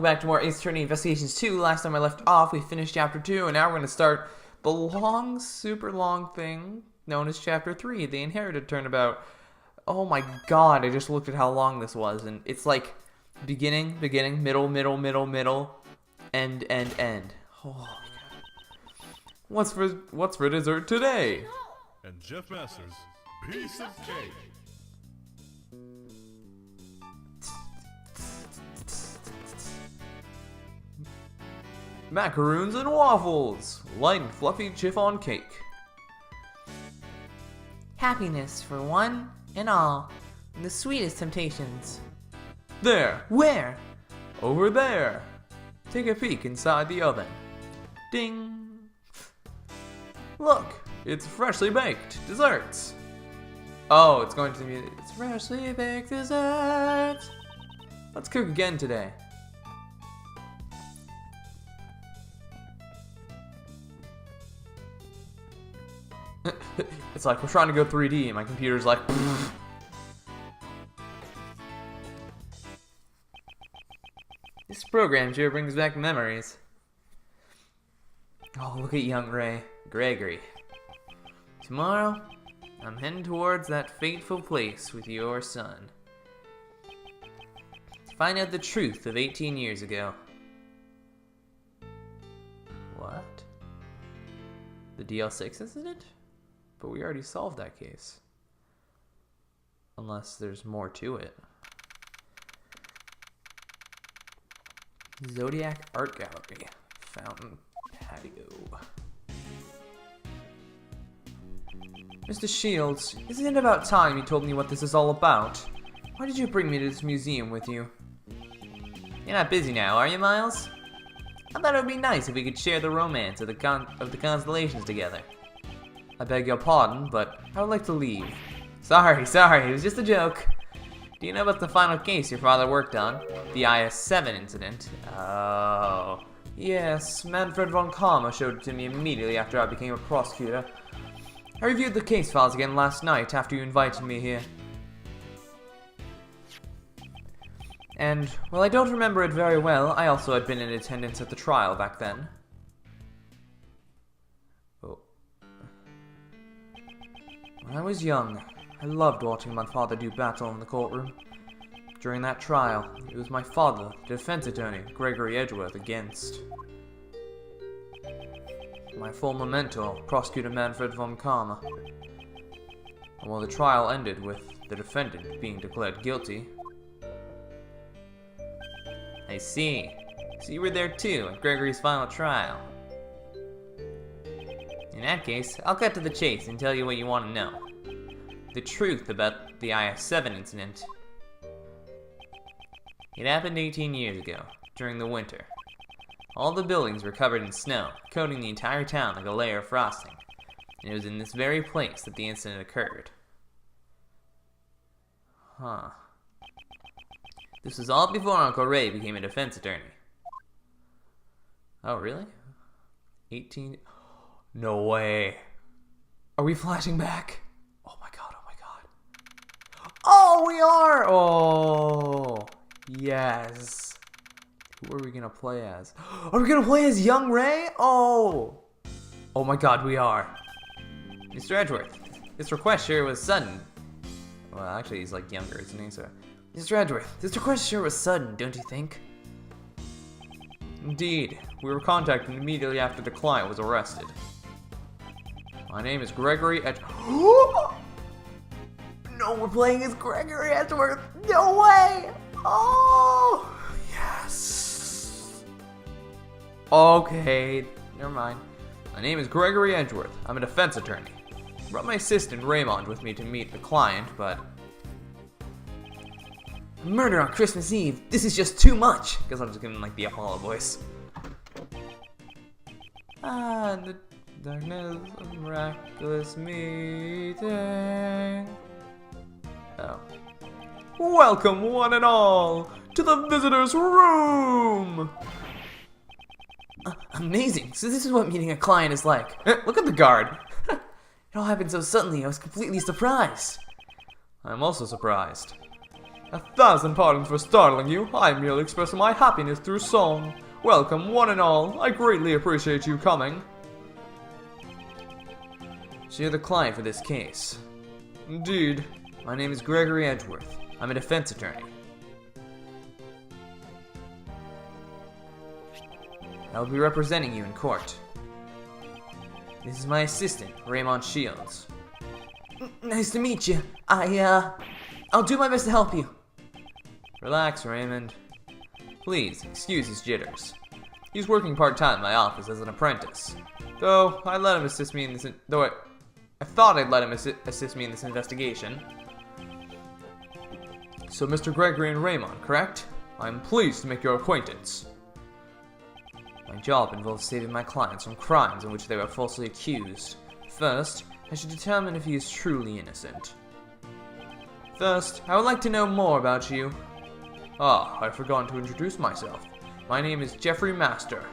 back to more Ace Attorney Investigations 2. Last time I left off, we finished Chapter 2, and now we're going to start the long, super long thing known as Chapter 3, the Inherited Turnabout. Oh my god, I just looked at how long this was, and it's like beginning, middle, end. Oh my god. What's for dessert today? And Jeff Masters' piece of cake. Macaroons and waffles, light and fluffy chiffon cake. Happiness for one and all, and the sweetest temptations. There, Where? over there. Take a peek inside the oven. Ding. Look, it's freshly baked desserts. Oh, it's going to be it's freshly baked desserts. Let's cook again today. It's like we're trying to go 3D and my computer's like This program sure brings back memories. Oh, look at young Gregory. Tomorrow, I'm heading towards that fateful place with your son. To find out the truth of 18 years ago. What? The DL6 incident? But we already solved that case. Unless there's more to it. Zodiac Art Gallery. Fountain Patio. Mr. Shields, isn't it about time you told me what this is all about? Why did you bring me to this museum with you? You're not busy now, are you, Miles? I thought it would be nice if we could share the romance of the constellations together. I beg your pardon, but I would like to leave. Sorry, it was just a joke. Do you know about the final case your father worked on? The IS-7 incident? Oh. Yes, Manfred von Karma showed it to me immediately after I became a prosecutor. I reviewed the case files again last night after you invited me here. And, while I don't remember it very well, I also had been in attendance at the trial back then. Oh. When I was young, I loved watching my father do battle in the courtroom. During that trial, it was my father, the defense attorney, Gregory Edgeworth, against my former mentor, Prosecutor Manfred von Karma. And while the trial ended with the defendant being declared guilty. I see. So you were there too, at Gregory's final trial. In that case, I'll cut to the chase and tell you what you want to know. The truth about the IS-7 incident. It happened 18 years ago, during the winter. All the buildings were covered in snow, coating the entire town like a layer of frosting. And it was in this very place that the incident occurred. Huh. This was all before Uncle Ray became a defense attorney. Oh, really? 18... No way. Are we flashing back? Oh my god, oh my god. Oh, we are! Oh, yes. Who are we gonna play as? Are we gonna play as young Ray? Oh! Oh my god, we are. Mr. Edgeworth, this request sure was sudden. Well, actually, he's like younger, isn't he? So, Mr. Edgeworth, this request sure was sudden, don't you think? Indeed. We were contacted immediately after the client was arrested. My name is Gregory Edgeworth. No, we're playing as Gregory Edgeworth. No way! Oh! Yes! Okay, never mind. My name is Gregory Edgeworth. I'm a defense attorney. I brought my assistant Raymond with me to meet the client, but... Murder on Christmas Eve. This is just too much. Because I'm just giving like the Apollo voice. Ah, the darkness of a miraculous meeting. Oh. Welcome, one and all, to the visitor's room! Amazing. So this is what meeting a client is like. Look at the guard. It all happened so suddenly, I was completely surprised. I'm also surprised. 1,000 pardons for startling you. I am merely expressing my happiness through song. Welcome, one and all. I greatly appreciate you coming. So you're the client for this case. Indeed. My name is Gregory Edgeworth. I'm a defense attorney. I will be representing you in court. This is my assistant, Raymond Shields. Nice to meet you. I'll do my best to help you. Relax, Raymond. Please, excuse his jitters. He's working part-time in my office as an apprentice. Though, I let him assist me in this... I thought I'd let him assist me in this investigation. So, Mr. Gregory and Raymond, correct? I'm pleased to make your acquaintance. My job involves saving my clients from crimes in which they were falsely accused. First, I should determine if he is truly innocent. First, I would like to know more about you. Ah, I've forgotten to introduce myself. My name is Jeffrey Master.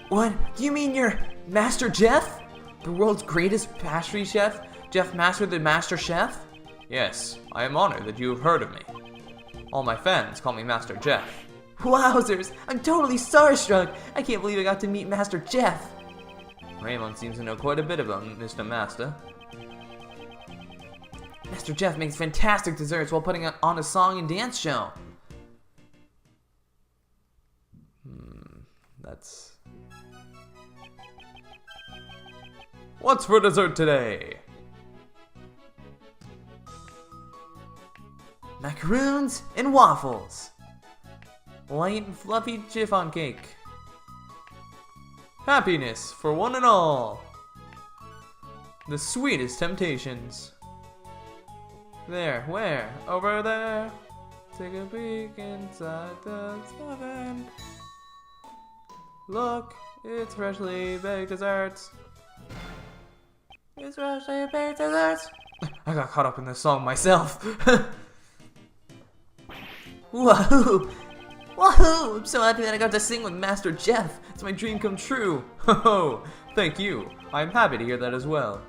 What? You mean you're Master Jeff? The world's greatest pastry chef? Jeff Master, the Master Chef? Yes, I am honored that you have heard of me. All my fans call me Master Jeff. Wowzers! I'm totally starstruck! I can't believe I got to meet Master Jeff! Raymond seems to know quite a bit about Mr. Master. Master Jeff makes fantastic desserts while putting on a song and dance show. That's... What's for dessert today? Macaroons and waffles. Light and fluffy chiffon cake. Happiness for one and all. The sweetest temptations. There, where? Over there. Take a peek inside the oven. Look, it's freshly baked desserts. It's freshly baked desserts. I got caught up in this song myself. Whoa! Woohoo! I'm so happy that I got to sing with Master Jeff. It's my dream come true. Oh, thank you. I'm happy to hear that as well.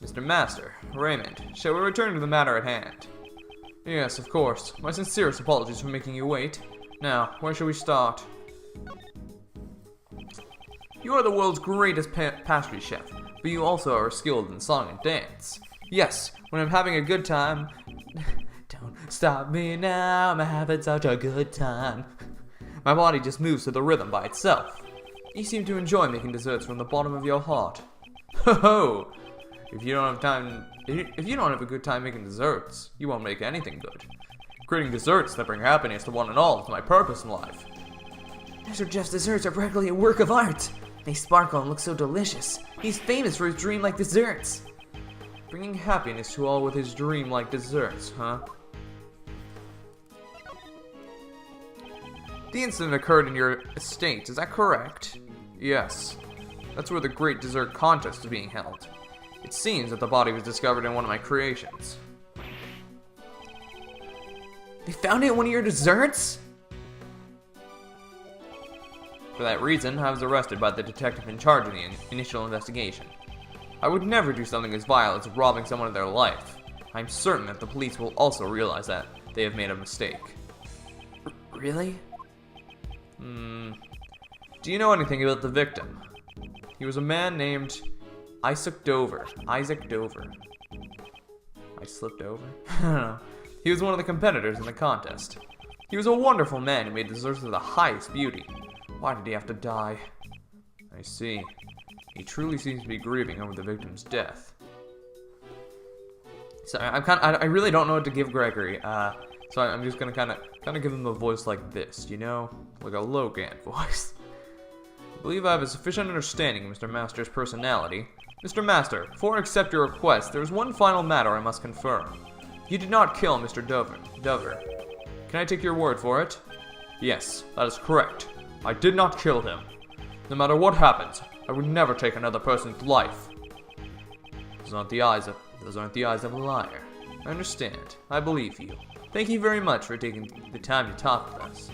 Mr. Master, Raymond, shall we return to the matter at hand? Yes, of course. My sincerest apologies for making you wait. Now, where shall we start? You are the world's greatest pastry chef, but you also are skilled in song and dance. Yes, when I'm having a good time... Don't stop me now, I'm having such a good time. My body just moves to the rhythm by itself. You seem to enjoy making desserts from the bottom of your heart. Ho ho! If you don't have a good time making desserts, you won't make anything good. Creating desserts that bring happiness to one and all is my purpose in life. Master Jeff's desserts are practically a work of art. They sparkle and look so delicious. He's famous for his dream-like desserts. Bringing happiness to all with his dream-like desserts, huh? The incident occurred in your estate, is that correct? Yes. That's where the great dessert contest is being held. It seems that the body was discovered in one of my creations. They found it in one of your desserts? For that reason, I was arrested by the detective in charge of the initial investigation. I would never do something as vile as robbing someone of their life. I'm certain that the police will also realize that they have made a mistake. Really? Do you know anything about the victim? He was a man named Isaac Dover. Isaac Dover. I slipped over? I don't know. He was one of the competitors in the contest. He was a wonderful man who made desserts of the highest beauty. Why did he have to die? I see. He truly seems to be grieving over the victim's death. So I really don't know what to give Gregory. So I'm just gonna kind of give him a voice like this, you know, like a Logan voice. I believe I have a sufficient understanding of Mr. Master's personality. Mr. Master, before I accept your request, there is one final matter I must confirm. You did not kill Mr. Dover. Can I take your word for it? Yes, that is correct. I did not kill him. No matter what happens, I would never take another person's life. Those aren't the eyes of a liar. I understand. I believe you. Thank you very much for taking the time to talk with us.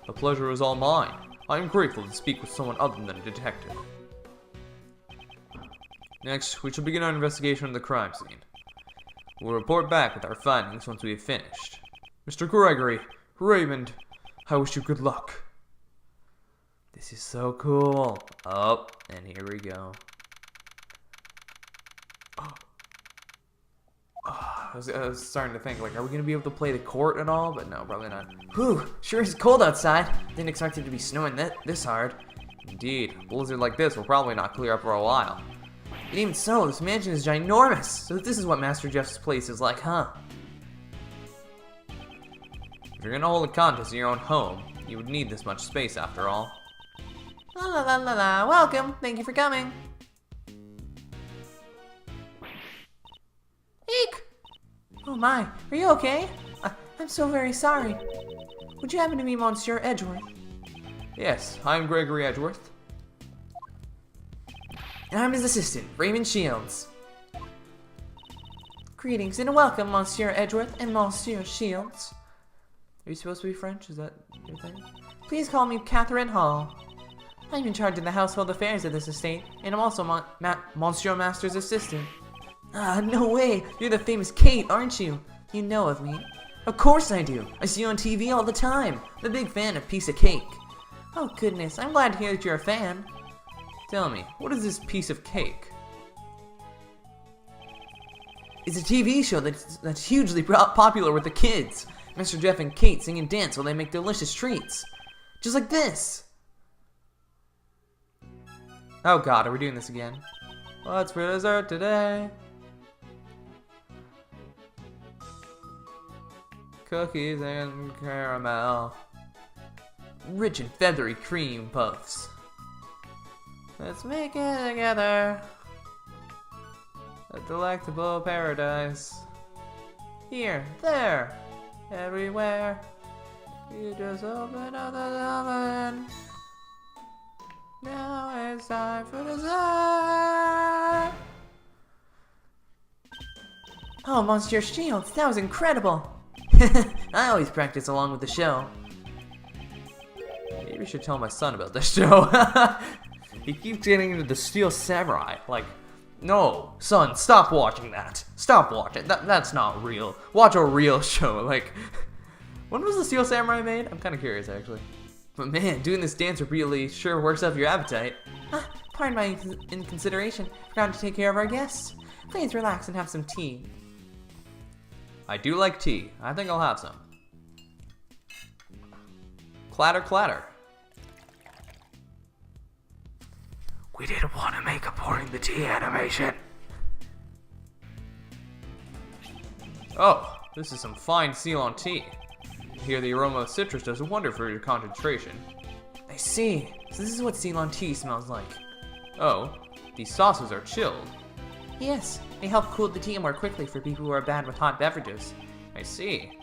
The pleasure is all mine. I am grateful to speak with someone other than a detective. Next, we shall begin our investigation of the crime scene. We'll report back with our findings once we have finished. Mr. Gregory, Raymond, I wish you good luck. This is so cool. Oh, and here we go. I was starting to think, like, are we going to be able to play the court at all? But no, probably not. Whew, sure is cold outside. Didn't expect it to be snowing this hard. Indeed, a blizzard like this will probably not clear up for a while. And even so, this mansion is ginormous. So this is what Master Jeff's place is like, huh? If you're going to hold a contest in your own home, you would need this much space after all. La la la la la, welcome. Thank you for coming. Eek! Oh my, are you okay? I'm so very sorry. Would you happen to be Monsieur Edgeworth? Yes, I'm Gregory Edgeworth. And I'm his assistant, Raymond Shields. Greetings and welcome, Monsieur Edgeworth and Monsieur Shields. Are you supposed to be French? Is that your thing? Please call me Catherine Hall. I'm in charge of the household affairs of this estate, and I'm also Monsieur Master's assistant. Ah, no way! You're the famous Kate, aren't you? You know of me. Of course I do! I see you on TV all the time! I'm a big fan of Piece of Cake. Oh goodness, I'm glad to hear that you're a fan. Tell me, what is this piece of cake? It's a TV show that's hugely popular with the kids. Mr. Jeff and Kate sing and dance while they make delicious treats. Just like this! Oh god, are we doing this again? What's for dessert today? Cookies and caramel. Rich and feathery cream puffs. Let's make it together. A delectable paradise. Here, there, everywhere. You just open up the oven. Now it's time for dessert. Oh, Monsieur Shields, that was incredible. I always practice along with the show. Maybe I should tell my son about this show. He keeps getting into the Steel Samurai. Like, no, son, stop watching that. Stop watching. That's not real. Watch a real show. Like, when was the Steel Samurai made? I'm kind of curious, actually. But man, doing this dance really sure works up your appetite. Pardon my inconsideration. Forgot to take care of our guests. Please relax and have some tea. I do like tea. I think I'll have some. Clatter, clatter. We didn't want to make a pouring the tea animation. Oh, this is some fine Ceylon tea. I hear the aroma of citrus does a wonder for your concentration. I see. So this is what Ceylon tea smells like. Oh, these sauces are chilled. Yes, they help cool the tea more quickly for people who are bad with hot beverages. I see.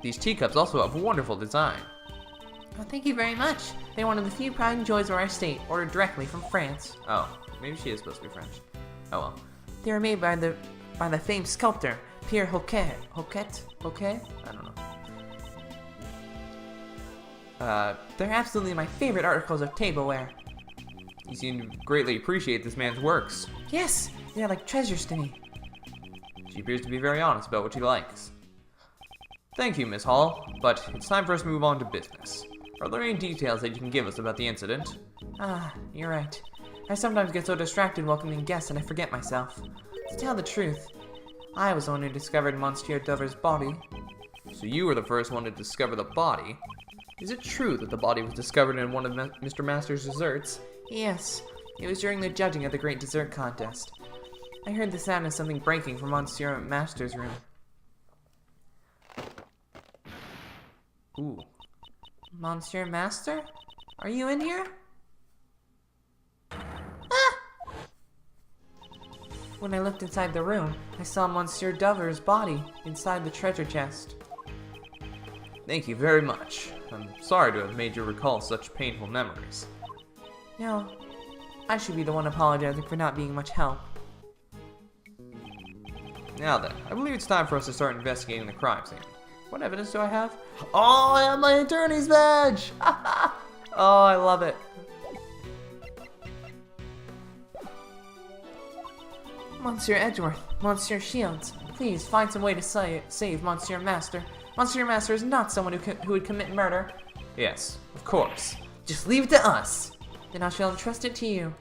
These teacups also have wonderful design. Oh, thank you very much. They're one of the few pride and joys of our estate, ordered directly from France. Oh, maybe she is supposed to be French. Oh well. They were made by the famed sculptor Pierre Hoquet. Hoquet? I don't know. They're absolutely my favorite articles of tableware. You seem to greatly appreciate this man's works. Yes, they're like treasures to me. She appears to be very honest about what she likes. Thank you, Miss Hall, but it's time for us to move on to business. Are there any details that you can give us about the incident? You're right. I sometimes get so distracted welcoming guests and I forget myself. To tell the truth, I was the one who discovered Monsieur Dover's body. So you were the first one to discover the body? Is it true that the body was discovered in one of Mr. Master's desserts? Yes, it was during the judging of the great dessert contest. I heard the sound of something breaking from Monsieur Master's room. Ooh. Monsieur Master? Are you in here? Ah! When I looked inside the room, I saw Monsieur Dover's body inside the treasure chest. Thank you very much. I'm sorry to have made you recall such painful memories. No, I should be the one apologizing for not being much help. Now then, I believe it's time for us to start investigating the crime scene. What evidence do I have? Oh, I have my attorney's badge! Oh, I love it. Monsieur Edgeworth, Monsieur Shields, please Please, find some way to save Monsieur Master. Monsieur Master is not someone who would commit murder. Yes, of course. Just leave it to us. Then I shall entrust it to you.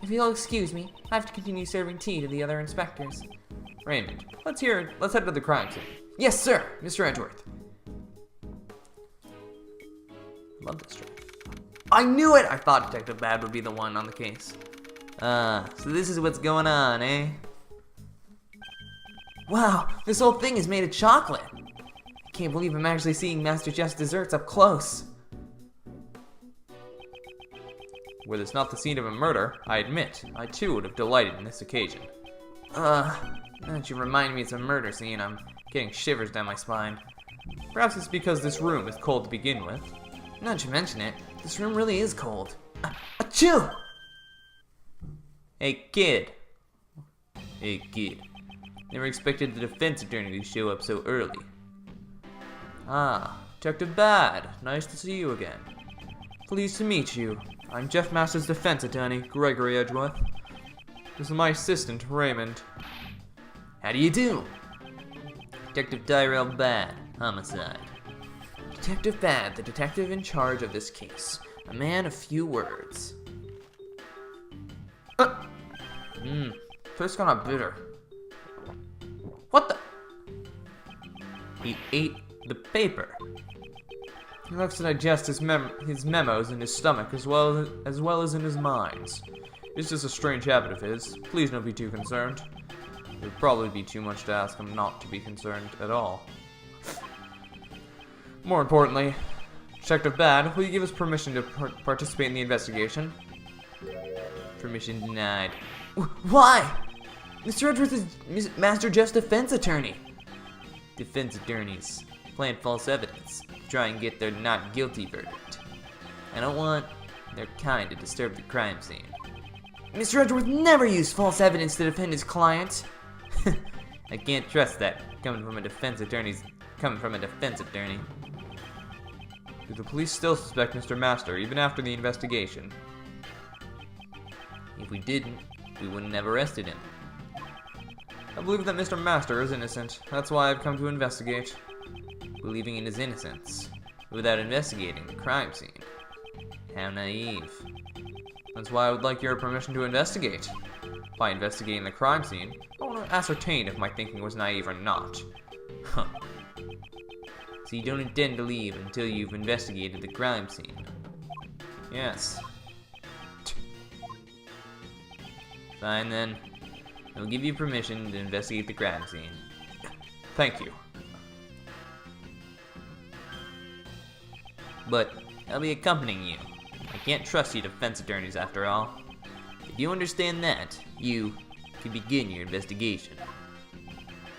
If you'll excuse me, I have to continue serving tea to the other inspectors. Raymond, let's head to the crime scene. Yes, sir, Mr. Edgeworth. Love this track. I knew it! I thought Detective Bad would be the one on the case. So this is what's going on, eh? Wow, this whole thing is made of chocolate. I can't believe I'm actually seeing Master Jeff's desserts up close. Were this not the scene of a murder, I admit, I too would have delighted in this occasion. Now that you remind me it's a murder scene, I'm getting shivers down my spine. Perhaps it's because this room is cold to begin with. Now that you mention it, this room really is cold. Achoo! Hey kid. Hey kid. Never expected the defense attorney to show up so early. Ah, Detective Bad. Nice to see you again. Pleased to meet you. I'm Jeff Masters' defense attorney, Gregory Edgeworth. This is my assistant, Raymond. How do you do? Detective Tyrell Bad, homicide. Detective Bad, the detective in charge of this case. A man of few words. Tastes kinda bitter. What the? He ate the paper. He likes to digest his memos in his stomach as well as in his mind. It's just a strange habit of his. Please don't be too concerned. It would probably be too much to ask him not to be concerned at all. More importantly, Detective Bad, will you give us permission to participate in the investigation? Permission denied. Why? Mr. Edgeworth is Master Jeff's defense attorney. Defense attorneys plant false evidence to try and get their not guilty verdict. I don't want their kind to disturb the crime scene. Mr. Edgeworth never used false evidence to defend his client. I can't trust that coming from a defense attorney. Do the police still suspect Mr. Master even after the investigation? If we didn't, we wouldn't have arrested him. I believe that Mr. Master is innocent. That's why I've come to investigate. Believing in his innocence without investigating the crime scene. How naive. That's why I would like your permission to investigate. By investigating the crime scene, I want to ascertain if my thinking was naive or not. Huh. So you don't intend to leave until you've investigated the crime scene? Yes. Fine then. I'll give you permission to investigate the crime scene. Thank you. But I'll be accompanying you. I can't trust you defense attorneys after all. If you understand that, you can begin your investigation.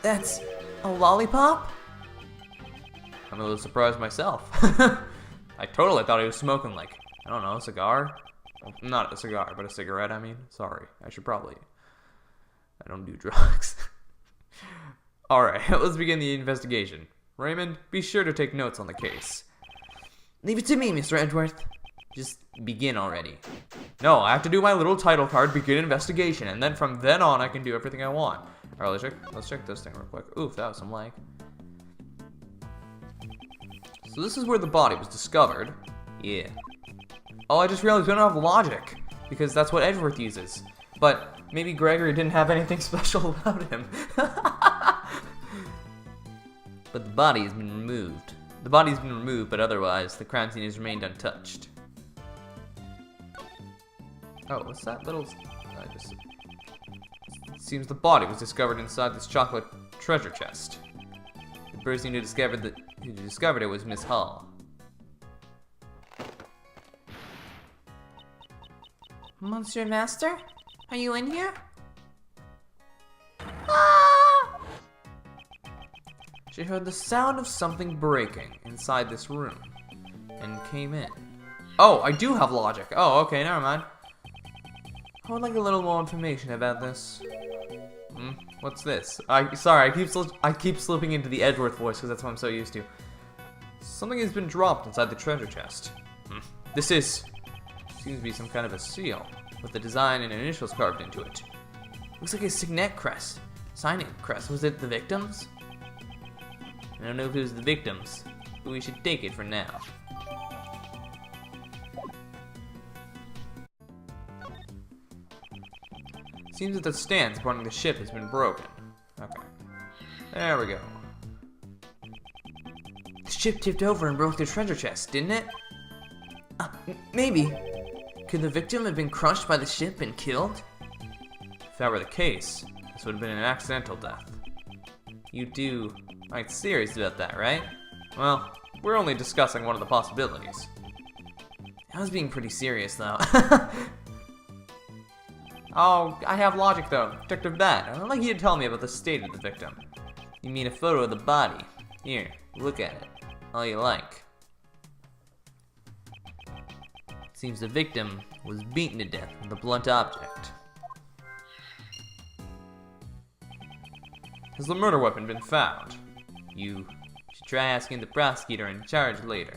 That's a lollipop? I'm a little surprised myself. I totally thought he was smoking like, I don't know, a cigar? Well, not a cigar, but a cigarette, I mean. Sorry, I don't do drugs. Alright, let's begin the investigation. Raymond, be sure to take notes on the case. Leave it to me, Mr. Edgeworth. Just begin already. No, I have to do my little title card, begin investigation, and then from then on I can do everything I want. Alright, let's check this thing real quick. Oof, that was some lag. So this is where the body was discovered. Yeah. Oh, I just realized we don't have logic, because that's what Edgeworth uses. But maybe Gregory didn't have anything special about him. But the body has been removed. The body's been removed, but otherwise, the crime scene has remained untouched. Oh, what's that little... It seems the body was discovered inside this chocolate treasure chest. The person who discovered it was Miss Hall. Monsieur Master? Are you in here? Ah! She heard the sound of something breaking inside this room and came in. Oh, I do have logic. Oh, okay, never mind. I would like a little more information about this. What's this? Sorry, I keep slipping into the Edgeworth voice because that's what I'm so used to. Something has been dropped inside the treasure chest. This seems to be some kind of a seal with the design and initials carved into it. Looks like a signet crest. Signing crest, was it the victims? I don't know if it was the victims, but we should take it for now. Seems that the stand supporting the ship has been broken. Okay. There we go. The ship tipped over and broke the treasure chest, didn't it? Maybe. Could the victim have been crushed by the ship and killed? If that were the case, this would have been an accidental death. You aren't serious about that, right? Well, we're only discussing one of the possibilities. I was being pretty serious, though. Oh, I have logic though. Detective Bat, I'd like you to tell me about the state of the victim. You mean a photo of the body? Here, look at it. All you like. Seems the victim was beaten to death with a blunt object. Has the murder weapon been found? You should try asking the prosecutor in charge later.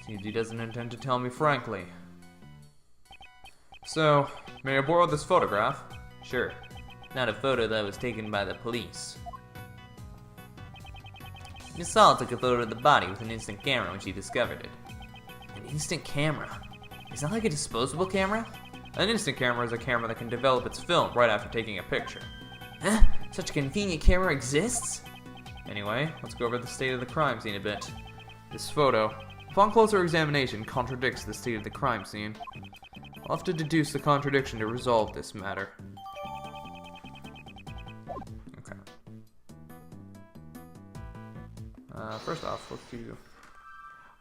Seems he doesn't intend to tell me frankly. So, may I borrow this photograph? Sure. Not a photo that was taken by the police. Miss Saul took a photo of the body with an instant camera when she discovered it. An instant camera? Is that like a disposable camera? An instant camera is a camera that can develop its film right after taking a picture. Huh? Such a convenient camera exists? Anyway, let's go over the state of the crime scene a bit. This photo, upon closer examination, contradicts the state of the crime scene. I'll have to deduce the contradiction to resolve this matter. Okay. First off, let's do...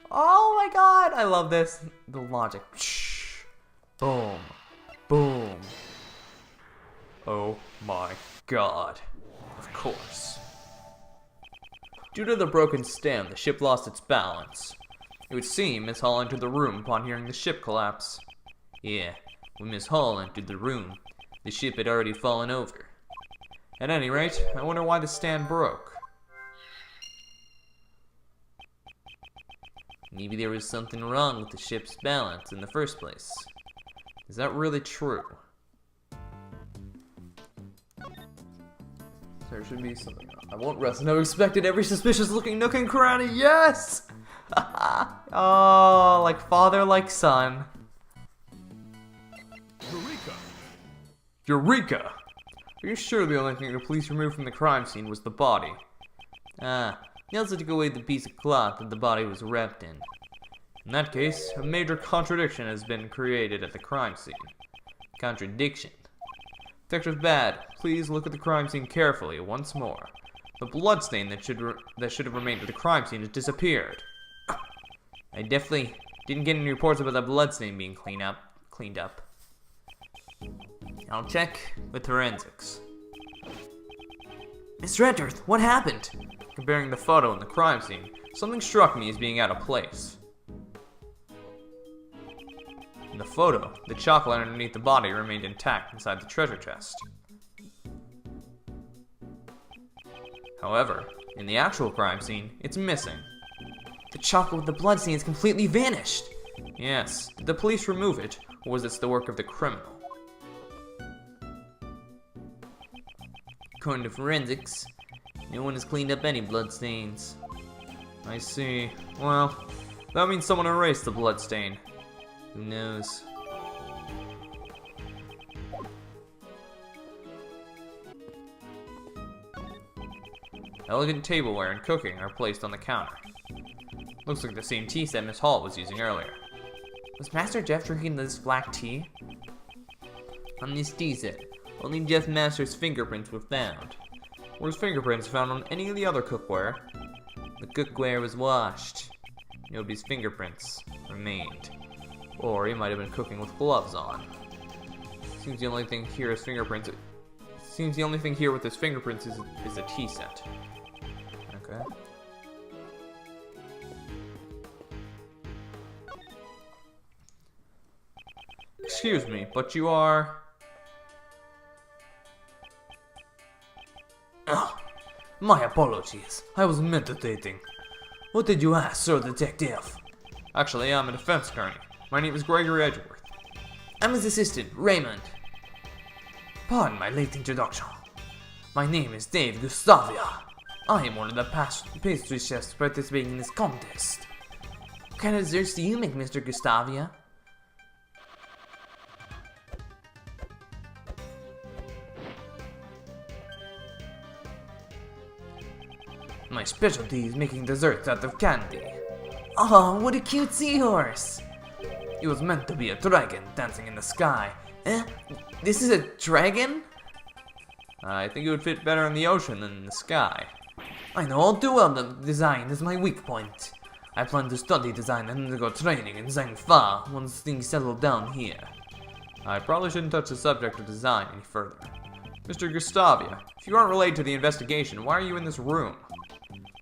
Oh my god, I love this. The logic. Shh. Boom. Boom. Oh my god. Of course. Due to the broken stem, the ship lost its balance. It would seem Miss Hall entered the room upon hearing the ship collapse. Yeah, when Miss Hall entered the room, the ship had already fallen over. At any rate, I wonder why the stand broke. Maybe there was something wrong with the ship's balance in the first place. Is that really true? There should be something. I won't rest. No expected every suspicious looking nook and cranny. Yes! Oh, like father, like son. Eureka! Are you sure the only thing the police removed from the crime scene was the body? He also took away the piece of cloth that the body was wrapped in. In that case, a major contradiction has been created at the crime scene. Contradiction? Detective Bad, please look at the crime scene carefully once more. The bloodstain that should have remained at the crime scene has disappeared. I definitely didn't get any reports about the bloodstain being cleaned up. I'll check with forensics. Mr. Edgeworth, what happened? Comparing the photo and the crime scene, something struck me as being out of place. In the photo, the chocolate underneath the body remained intact inside the treasure chest. However, in the actual crime scene, it's missing. The chocolate with the bloodstain has completely vanished. Yes, did the police remove it, or was this the work of the criminal? According to forensics, no one has cleaned up any bloodstains. I see. Well, that means someone erased the bloodstain. Who knows? Elegant tableware and cooking are placed on the counter. Looks like the same tea set Miss Hall was using earlier. Was Master Jeff drinking this black tea? On this tea set, only Jeff Master's fingerprints were found. Were his fingerprints found on any of the other cookware? The cookware was washed. Nobody's fingerprints remained. Or he might have been cooking with gloves on. Seems the only thing here with his fingerprints is a tea set. Okay. Excuse me, but you are... Oh, my apologies. I was meditating. What did you ask, Sir Detective? Actually, I'm a defense attorney. My name is Gregory Edgeworth. I'm his assistant, Raymond. Pardon my late introduction. My name is Dave Gustavia. I am one of the pastry chefs participating in this contest. What kind of desserts do you make, Mr. Gustavia? My specialty is making desserts out of candy. Oh, what a cute seahorse! It was meant to be a dragon dancing in the sky. Eh? This is a dragon? I think it would fit better in the ocean than in the sky. I know all too well that design is my weak point. I plan to study design and undergo training in Zhangfa once things settle down here. I probably shouldn't touch the subject of design any further. Mr. Gustavia, if you aren't related to the investigation, why are you in this room?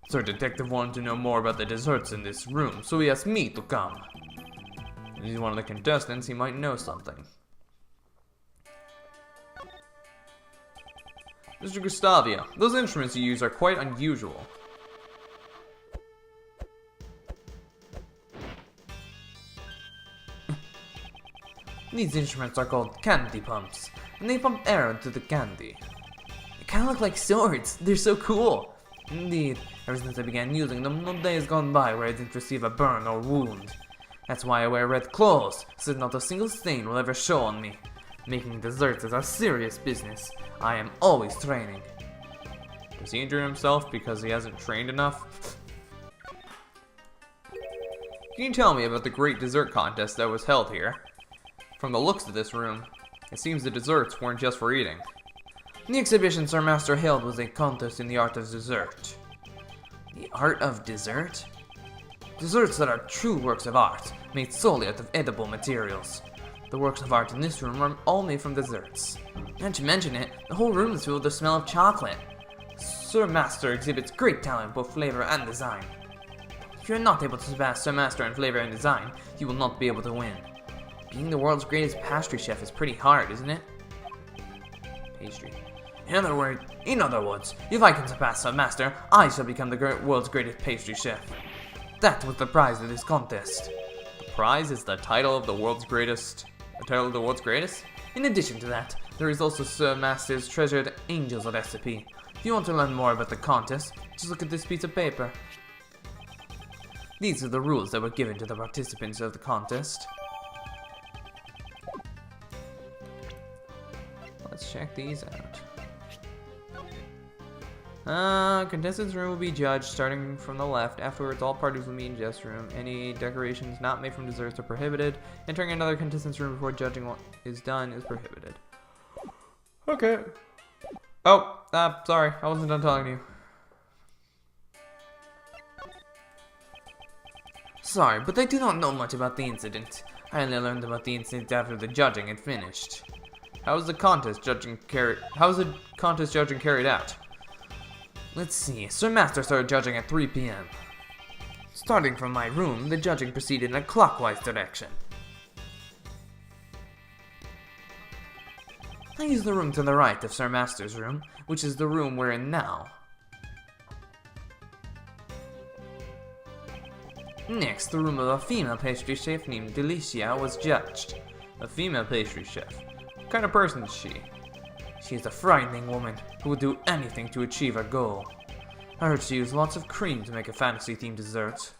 Sir Detective wanted to know more about the desserts in this room, so he asked me to come. If he's one of the contestants, he might know something. Mr. Gustavia, those instruments you use are quite unusual. These instruments are called candy pumps, and they pump air into the candy. They kind of look like swords. They're so cool. Indeed, ever since I began using them, no day has gone by where I didn't receive a burn or wound. That's why I wear red clothes, so that not a single stain will ever show on me. Making desserts is a serious business. I am always training. Does he injure himself because he hasn't trained enough? Can you tell me about the great dessert contest that was held here? From the looks of this room, it seems the desserts weren't just for eating. The exhibition Sir Master held was a contest in the art of dessert. The art of dessert? Desserts that are true works of art, made solely out of edible materials. The works of art in this room are all made from desserts. Not to mention it, the whole room is filled with the smell of chocolate. Sir Master exhibits great talent, both flavor and design. If you are not able to surpass Sir Master in flavor and design, you will not be able to win. Being the world's greatest pastry chef is pretty hard, isn't it? Pastry. In other words, if I can surpass Sir Master, I shall become the world's greatest pastry chef. That was the prize of this contest. The prize is the title of the world's greatest. The title of the world's greatest? In addition to that, there is also Sir Master's treasured angel's recipe. If you want to learn more about the contest, just look at this piece of paper. These are the rules that were given to the participants of the contest. Let's check these out. Contestants' room will be judged starting from the left. Afterwards, all parties will meet in guest room. Any decorations not made from desserts are prohibited. Entering another contestant's room before judging what is done is prohibited. Okay. Oh, sorry, I wasn't done telling you. Sorry, but I do not know much about the incident. I only learned about the incident after the judging had finished. How was the contest judging carried out? Let's see, Sir Master started judging at 3 p.m. Starting from my room, the judging proceeded in a clockwise direction. I used the room to the right of Sir Master's room, which is the room we're in now. Next, the room of a female pastry chef named Delicia was judged. A female pastry chef? What kind of person is she? She is a frightening woman who would do anything to achieve her goal. I heard she used lots of cream to make a fantasy-themed dessert.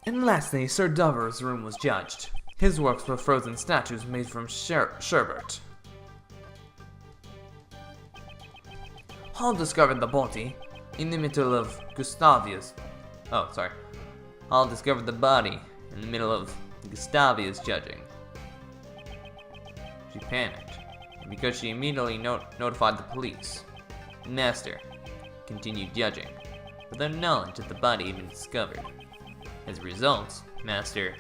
And lastly, Sir Dover's room was judged. His works were frozen statues made from sherbet. Hall discovered the body in the middle of Gustavia's. Hall discovered the body in the middle of Gustavia's judging. She panicked because she immediately notified the police. Master continued judging, without knowledge that the body had been discovered. As a result, Master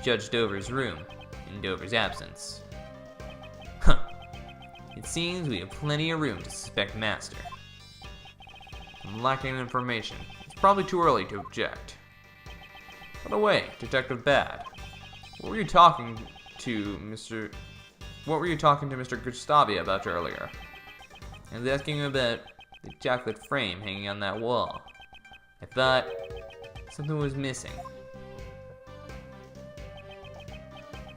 judged Dover's room in Dover's absence. Huh. It seems we have plenty of room to suspect Master. I'm lacking information. It's probably too early to object. By the way, Detective Bad, what were you talking to Mr. Gustavia about earlier? I was asking him about the chocolate frame hanging on that wall. I thought something was missing.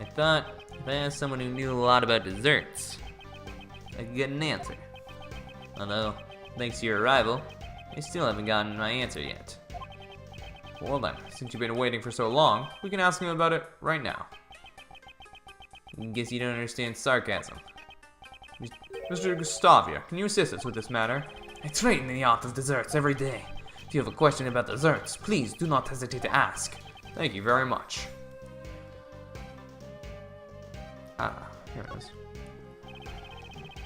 I thought If I asked someone who knew a lot about desserts, I could get an answer. Although, thanks to your arrival, I still haven't gotten my answer yet. Well then, since you've been waiting for so long, we can ask him about it right now. Guess you don't understand sarcasm. Mr. Gustavia, can you assist us with this matter? I train in the art of desserts every day. If you have a question about desserts, please do not hesitate to ask. Thank you very much. Ah, here it is.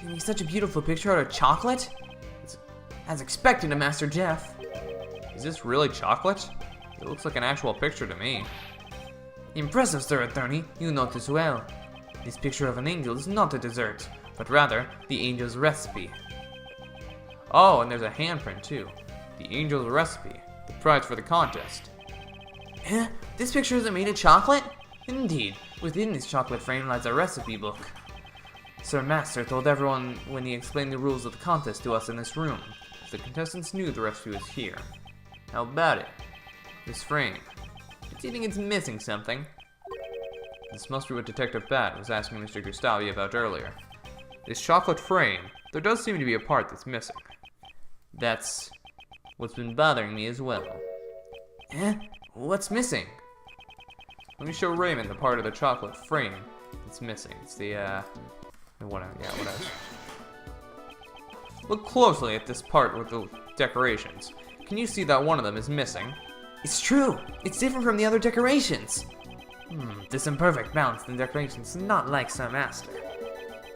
You make such a beautiful picture out of chocolate? It's as expected, Master Jeff. Is this really chocolate? It looks like an actual picture to me. Impressive, Sir Attorney. You notice well. This picture of an angel is not a dessert, but rather the angel's recipe. Oh, and there's a handprint too. The angel's recipe, the prize for the contest. Eh? This picture isn't made of chocolate? Indeed, within this chocolate frame lies a recipe book. Sir Master told everyone when he explained the rules of the contest to us in this room. The contestants knew the recipe was here. How about it? This frame. Do you think it's missing something? This must be what Detective Bat was asking Mr. Gustavi about earlier. This chocolate frame, there does seem to be a part that's missing. That's what's been bothering me as well. Eh? What's missing? Let me show Raymond the part of the chocolate frame that's missing. It's the, what else? Look closely at this part with the decorations. Can you see that one of them is missing? It's true! It's different from the other decorations! This imperfect balance in the decorations is not like Sir Master.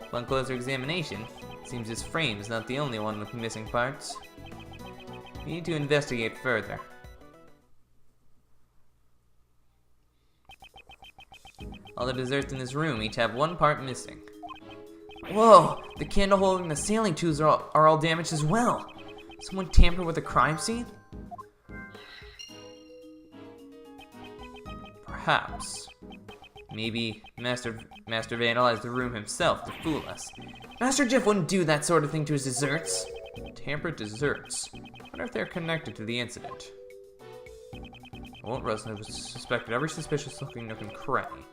Upon closer examination, it seems this frame is not the only one with missing parts. We need to investigate further. All the desserts in this room each have one part missing. Whoa! The candle holding the sailing tubes are all damaged as well. Someone tampered with the crime scene? Perhaps. Maybe Master vandalized the room himself to fool us. Master Jeff wouldn't do that sort of thing to his desserts. Tampered desserts. I wonder if they're connected to the incident. I won't rest until I've suspected every suspicious looking nook and cranny.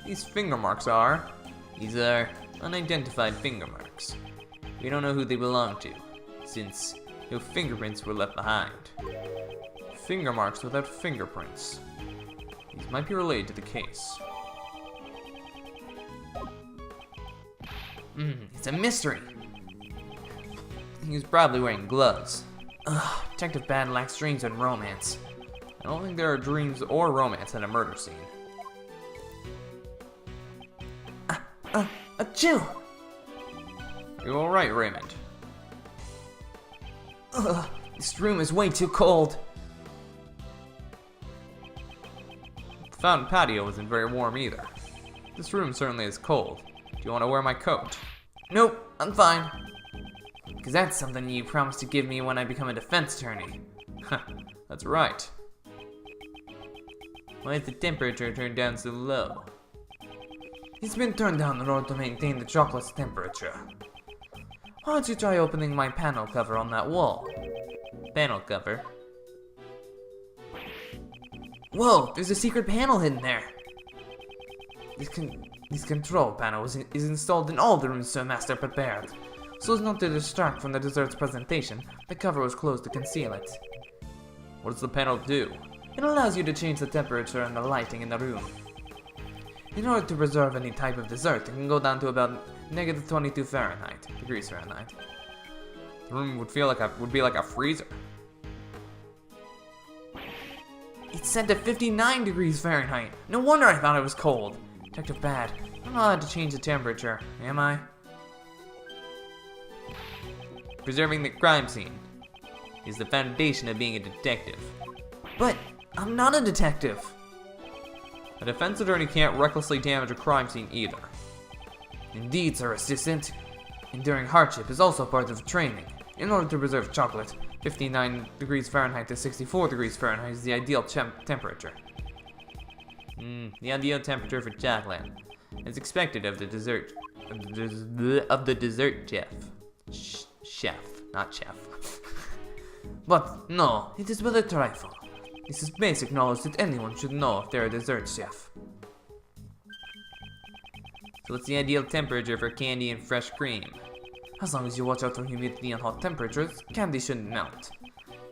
These finger marks are... These are unidentified finger marks. We don't know who they belong to, since no fingerprints were left behind. Finger marks without fingerprints. These might be related to the case. It's a mystery. He was probably wearing gloves. Ugh, Detective Bad lacks dreams and romance. I don't think there are dreams or romance at a murder scene. Achoo! You alright, Raymond? Ugh, this room is way too cold. The fountain patio isn't very warm either. This room certainly is cold. Do you want to wear my coat? Nope, I'm fine. Because that's something you promised to give me when I become a defense attorney. That's right. Why is the temperature turned down so low? It's been turned down in order to maintain the chocolate's temperature. Why don't you try opening my panel cover on that wall? Panel cover? Whoa, there's a secret panel hidden there. This control panel is installed in all the rooms Sir Master prepared. So as not to distract from the dessert's presentation, the cover was closed to conceal it. What does the panel do? It allows you to change the temperature and the lighting in the room. In order to preserve any type of dessert, it can go down to about negative 22 degrees Fahrenheit. The room would be like a freezer. It's set to 59 degrees Fahrenheit. No wonder I thought it was cold. Detective Bad, I'm not allowed to change the temperature, am I? Preserving the crime scene is the foundation of being a detective. But I'm not a detective. A defense attorney can't recklessly damage a crime scene either. Indeed, Sir Assistant. Enduring hardship is also part of training. In order to preserve chocolate, 59 degrees Fahrenheit to 64 degrees Fahrenheit is the ideal temperature. The ideal temperature for chocolate, as expected of the dessert, chef, not chef. But no, it is but a trifle. This is basic knowledge that anyone should know if they're a dessert chef. So what's the ideal temperature for candy and fresh cream? As long as you watch out for humidity and hot temperatures, candy shouldn't melt.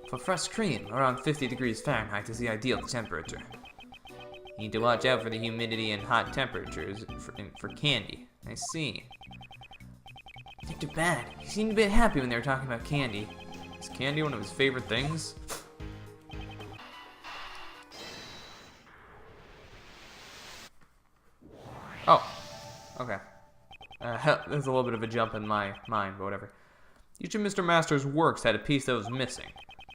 For fresh cream, around 50 degrees Fahrenheit is the ideal temperature. You need to watch out for the humidity and hot temperatures for candy. I see. They're too bad. He seemed a bit happy when they were talking about candy. Is candy one of his favorite things? Oh, okay. There's a little bit of a jump in my mind, but whatever. Each of Mr. Master's works had a piece that was missing.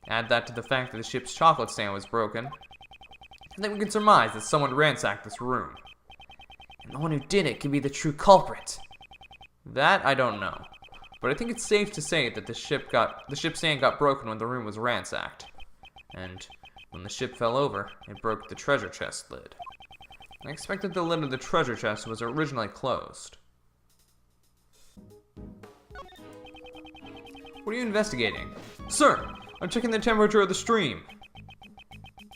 Add that to the fact that the ship's chocolate stand was broken. I think we can surmise that someone ransacked this room. And the one who did it could be the true culprit. That I don't know. But I think it's safe to say that the ship stand got broken when the room was ransacked. And when the ship fell over, it broke the treasure chest lid. I expected the lid of the treasure chest was originally closed. What are you investigating? Sir, I'm checking the temperature of the stream.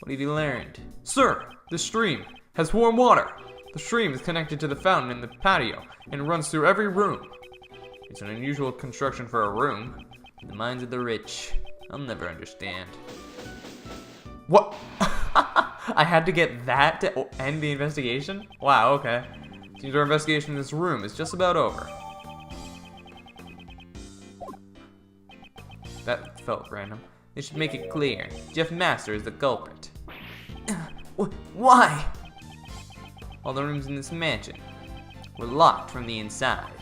What have you learned? Sir, the stream has warm water. The stream is connected to the fountain in the patio and runs through every room. It's an unusual construction for a room. In the minds of the rich, I'll never understand. What? I had to get that to end the investigation? Wow, okay. Seems our investigation in this room is just about over. That felt random. They should make it clear. Jeff Master is the culprit. Why? All the rooms in this mansion were locked from the inside.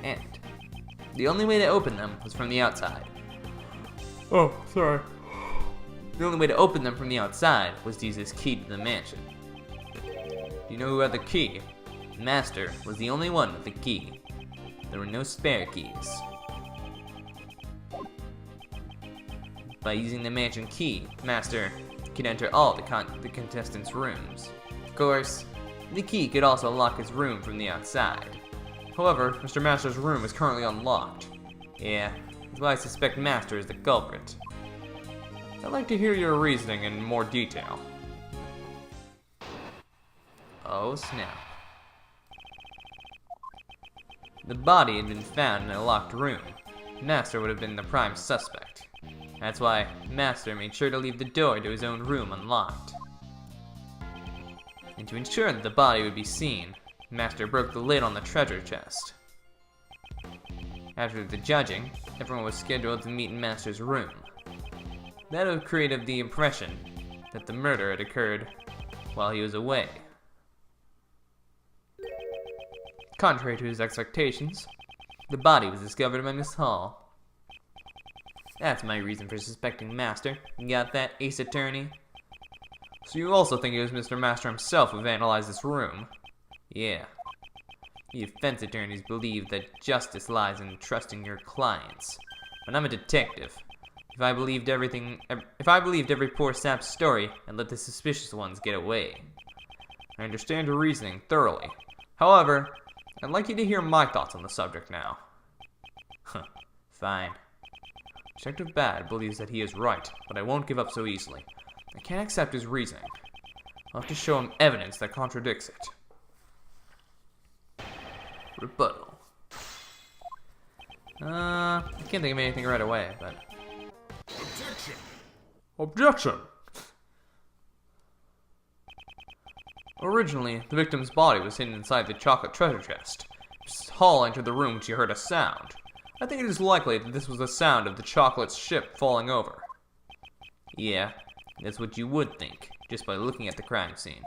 And the only way to open them was from the outside. Oh, sorry. The only way to open them from the outside was to use this key to the mansion. Do you know who had the key? Master was the only one with the key. There were no spare keys. By using the mansion key, Master could enter all the contestants' rooms. Of course, the key could also lock his room from the outside. However, Mr. Master's room is currently unlocked. Yeah, that's why I suspect Master is the culprit. I'd like to hear your reasoning in more detail. Oh snap. The body had been found in a locked room. Master would have been the prime suspect. That's why Master made sure to leave the door to his own room unlocked. And to ensure that the body would be seen, Master broke the lid on the treasure chest. After the judging, everyone was scheduled to meet in Master's room. That would create the impression that the murder had occurred while he was away. Contrary to his expectations, the body was discovered by Miss Hall. That's my reason for suspecting Master. You got that, Ace Attorney? So you also think it was Mr. Master himself who vandalized this room? Yeah. You defense attorneys believe that justice lies in trusting your clients. But I'm a detective. If I believed every poor sap's story and let the suspicious ones get away. I understand your reasoning thoroughly. However, I'd like you to hear my thoughts on the subject now. Fine. Detective Bad believes that he is right, but I won't give up so easily. I can't accept his reasoning. I'll have to show him evidence that contradicts it. Rebuttal. I can't think of anything right away, but... Objection! Objection! Originally, the victim's body was hidden inside the chocolate treasure chest. Mrs. Hall entered the room when she heard a sound. I think it is likely that this was the sound of the chocolate ship falling over. Yeah, that's what you would think, just by looking at the crime scene.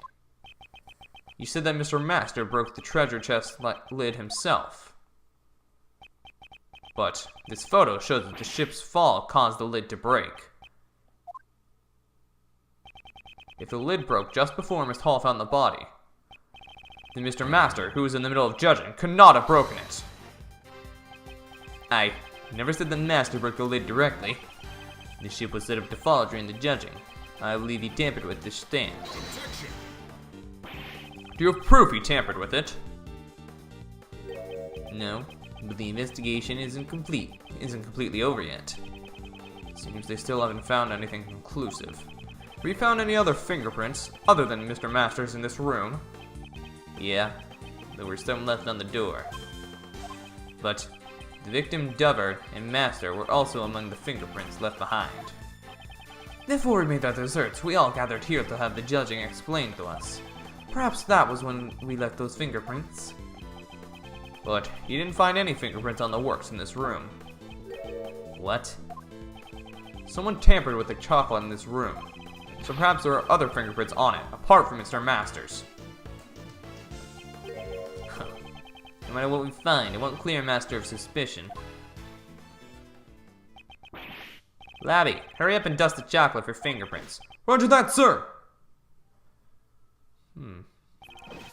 You said that Mr. Master broke the treasure chest lid himself. But this photo shows that the ship's fall caused the lid to break. If the lid broke just before Miss Hall found the body, then Mr. Master, who was in the middle of judging, could not have broken it. I never said the Master broke the lid directly. The ship was set up to fall during the judging. I believe he tampered with the stand. Objection! Do you have proof he tampered with it? No, but the investigation isn't completely over yet. Seems they still haven't found anything conclusive. Have you found any other fingerprints other than Mr. Master's in this room? Yeah, there were some left on the door. But the victim Dover and Master were also among the fingerprints left behind. Before we made our desserts, we all gathered here to have the judging explained to us. Perhaps that was when we left those fingerprints. But you didn't find any fingerprints on the works in this room. What? Someone tampered with the chocolate in this room. So perhaps there are other fingerprints on it, apart from Mr. Master's. No matter what we find, it won't clear Master of suspicion. Labby, hurry up and dust the chocolate for fingerprints. Roger that, sir!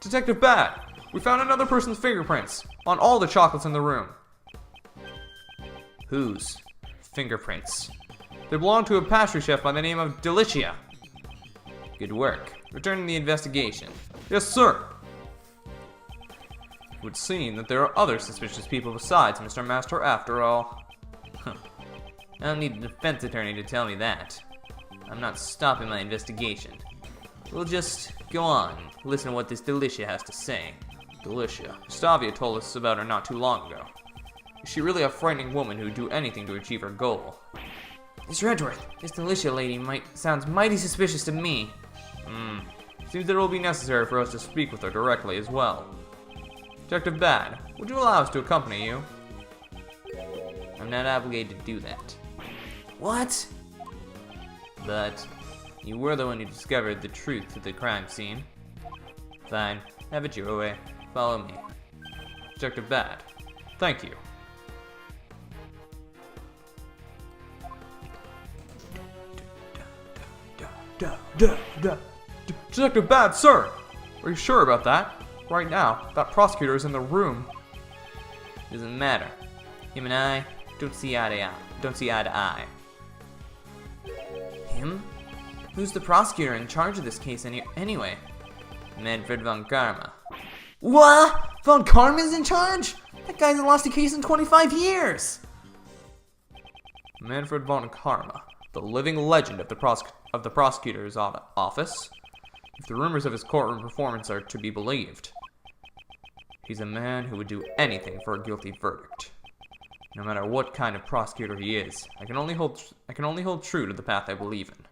Detective Bad, we found another person's fingerprints on all the chocolates in the room. Whose? Fingerprints. They belong to a pastry chef by the name of Delicia. Good work. Returning the investigation. Yes, sir. It would seem that there are other suspicious people besides Mr. Master after all. I don't need a defense attorney to tell me that. I'm not stopping my investigation. We'll just go on and listen to what this Delicia has to say. Delicia. Stavia told us about her not too long ago. Is she really a frightening woman who would do anything to achieve her goal? Mr. Edgeworth, this Delicia lady sounds mighty suspicious to me. Seems that it will be necessary for us to speak with her directly as well. Detective Bad, would you allow us to accompany you? I'm not obligated to do that. What? But you were the one who discovered the truth of the crime scene. Fine, have it your way. Follow me. Detective Bad, thank you. Detective Bad, sir! Are you sure about that? Right now, that prosecutor is in the room. Doesn't matter. Him and I don't see eye to eye. Him? Who's the prosecutor in charge of this case anyway? Manfred von Karma. What? Von Karman's in charge? That guy hasn't lost a case in 25 years! Manfred von Karma, the living legend of the prosecutor's office. If the rumors of his courtroom performance are to be believed, he's a man who would do anything for a guilty verdict. No matter what kind of prosecutor he is, I can only hold true to the path I believe in.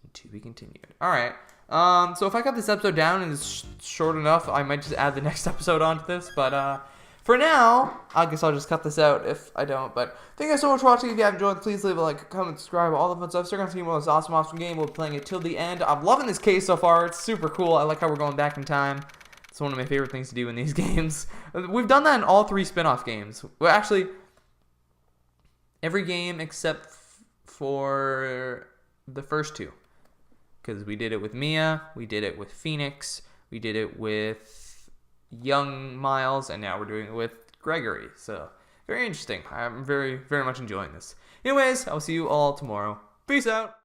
And to be continued. Alright, so if I cut this episode down and it's short enough, I might just add the next episode onto this, but for now, I guess I'll just cut this out if I don't. But thank you guys so much for watching. If you have enjoyed, please leave a like, comment, subscribe, all the fun stuff. So you're going to see more of this awesome game. We'll be playing it till the end. I'm loving this case so far. It's super cool. I like how we're going back in time. It's one of my favorite things to do in these games. We've done that in all 3 spin-off games. Well, actually, every game except for the first 2. Because we did it with Mia, we did it with Phoenix, we did it with young Miles, and now we're doing it with Gregory. So, very interesting. I'm very, very much enjoying this. Anyways, I'll see you all tomorrow. Peace out!